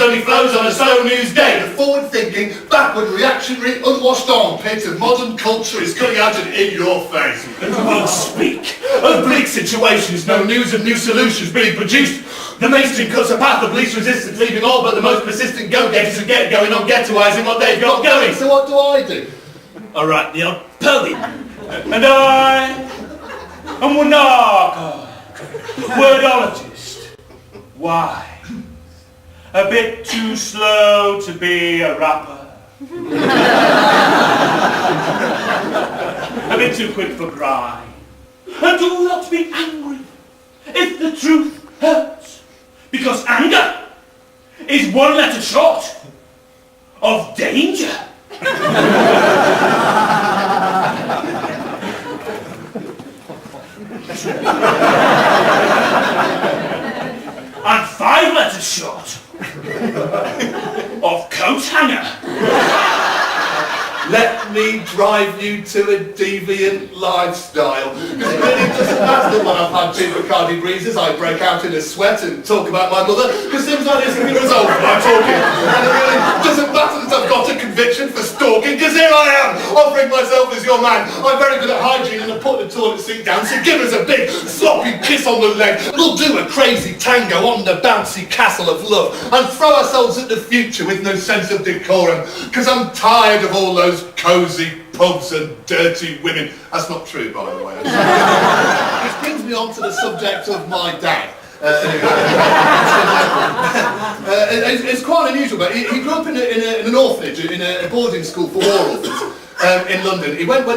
only flows on a slow news day. The forward-thinking, backward, reactionary, unwashed armpit of modern culture is coming out and in your face. And we won't speak of bleak situations, no news of new solutions being produced. The mainstream cuts a path of least resistance, leaving all but the most persistent go-getters who get going on ghettoising what they've got going. So what do I do? I write the odd poem. And I am Wanaka, wordologist. Why? A bit too slow to be a rapper. A bit too quick for crime. And do not be angry if the truth hurts, because anger is one letter short of danger. And 5 letters short of coat hanger. Let me drive you to a deviant lifestyle. Because it really doesn't matter that when I've had 2 Bacardi breezes, I break out in a sweat and talk about my mother, because things like this can be resolved by talking. And it really doesn't matter that I've got a conviction for stalking, because here I am, offering myself as your man. I'm very good at hygiene and I put the toilet seat down, so give us a big sloppy kiss on the leg. We'll do a crazy tango on the bouncy castle of love and throw ourselves at the future with no sense of decorum, because I'm tired of all those cosy pubs and dirty women. That's not true, by the way. Which brings me on to the subject of my dad. It's quite unusual, but he grew up in an orphanage, in a boarding school for war orphans in London. He went there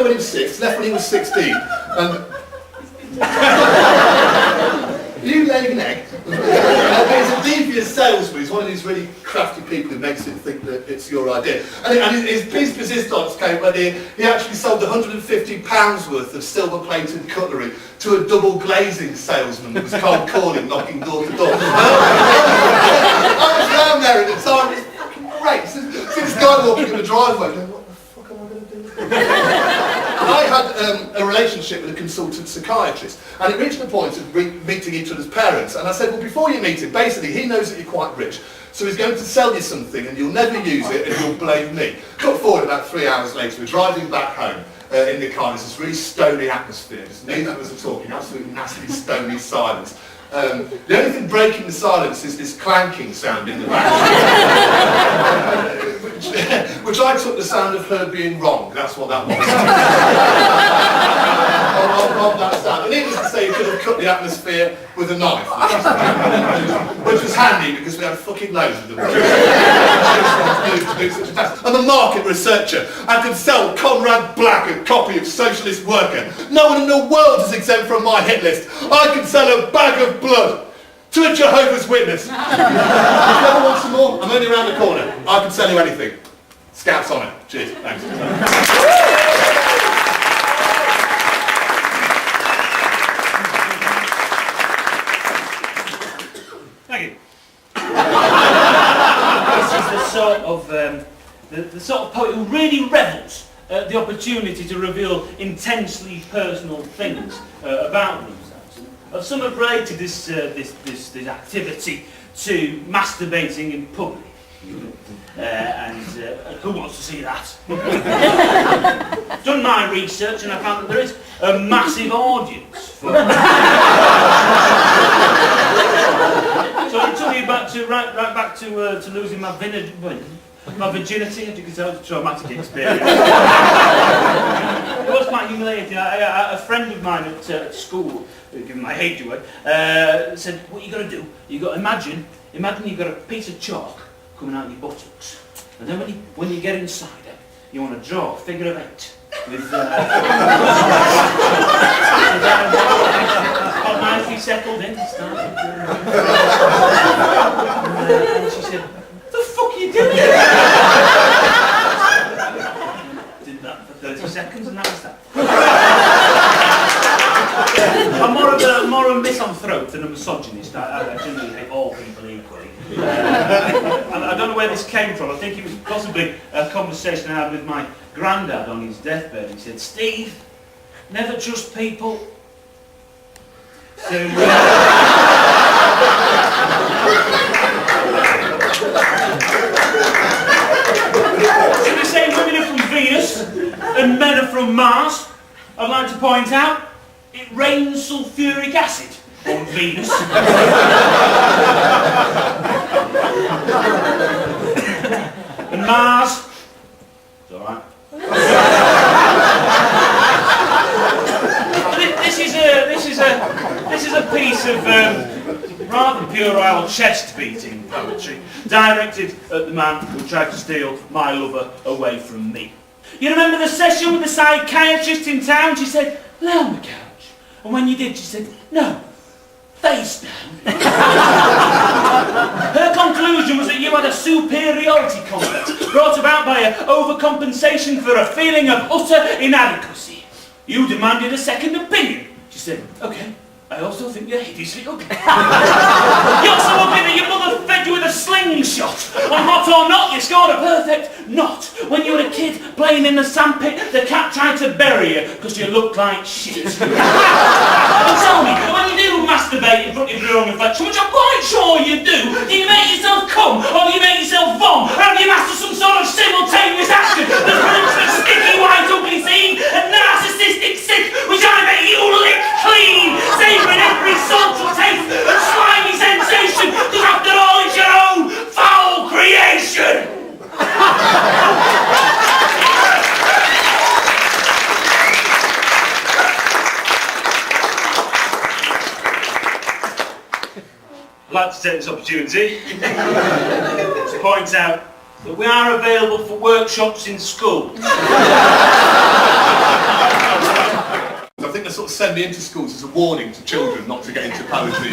when he was 6, left when he was 16, and you laying an egg. He's a devious salesman. He's one of these really crafty people who makes it think that it's your idea. And his piece of resistance came when he actually sold £150 worth of silver-plated cutlery to a double glazing salesman that was cold calling, knocking door to door. I was down there at the time. It's fucking great. See this guy walking in the driveway going, what the fuck am I going to do? I had a relationship with a consultant psychiatrist, and it reached the point of meeting each other's parents, and I said, well, before you meet him, basically he knows that you're quite rich, so he's going to sell you something and you'll never use it and you'll blame me. Cut forward about 3 hours later, we're driving back home in the car, there's this really stony atmosphere, just neither of us are talking, absolutely nasty stony silence. The only thing breaking the silence is this clanking sound in the back, which I took the sound of her being wrong. That's what that was. Of that sound. And needless to say, you could have cut the atmosphere with a knife, which was handy because we had fucking loads of them. I'm a market researcher. I could sell Conrad Black a copy of Socialist Worker. No one in the world is exempt from my hit list. I could sell a bag of blood to a Jehovah's Witness. If you ever want some more, I'm only around the corner. I can sell you anything. Scouts on it. Cheers. Thanks. Thank you. This is the sort of poet who really revels at the opportunity to reveal intensely personal things about themselves. Some have related this activity to masturbating in public. And who wants to see that? Done my research and I found that there is a massive audience for So it took me right back to losing my virginity. As you can tell, it's a traumatic experience. It was quite humiliating. A friend of mine at school, giving my age away, said, what you got to do, you got to imagine you've got a piece of chalk coming out of your buttocks, and then when you get inside it, you want to draw a figure of 8 with got nicely settled in. And she said, "What the fuck are you doing?" Did that for 30 seconds, and that was that. I'm more of a misanthrope than a misogynist. I generally hate all people equally. I don't know where this came from. I think it was possibly a conversation I had with my granddad on his deathbed. He said, "Steve, never trust people." So, So they say women are from Venus and men are from Mars. I'd like to point out, it rains sulfuric acid on Venus. And Mars, it's alright. This is a piece of rather puerile chest-beating poetry directed at the man who tried to steal my lover away from me. You remember the session with the psychiatrist in town? She said, lay on the couch. And when you did, she said, no, face down. Her conclusion was that you had a superiority complex brought about by an overcompensation for a feeling of utter inadequacy. You demanded a second opinion. She said, okay, I also think you're hideously ugly. You're so ugly that your mother fed you with a slingshot. On Hot or Not, you scored a perfect knot. When you were a kid playing in the sandpit, the cat tried to bury you because you looked like shit. And tell me, when you do masturbate in front of your own reflection, which I'm quite sure you do you make yourself come or do you make yourself vom? Or do you master some sort of simultaneous action that proves a sticky white ugly scene and narcissistic sick, which I bet you lick clean, savouring every salt of taste and slimy sensation, because after all it's your own foul creation! I'd like to take this opportunity to point out that we are available for workshops in school. I think they sort of send me into schools as a warning to children not to get into poetry.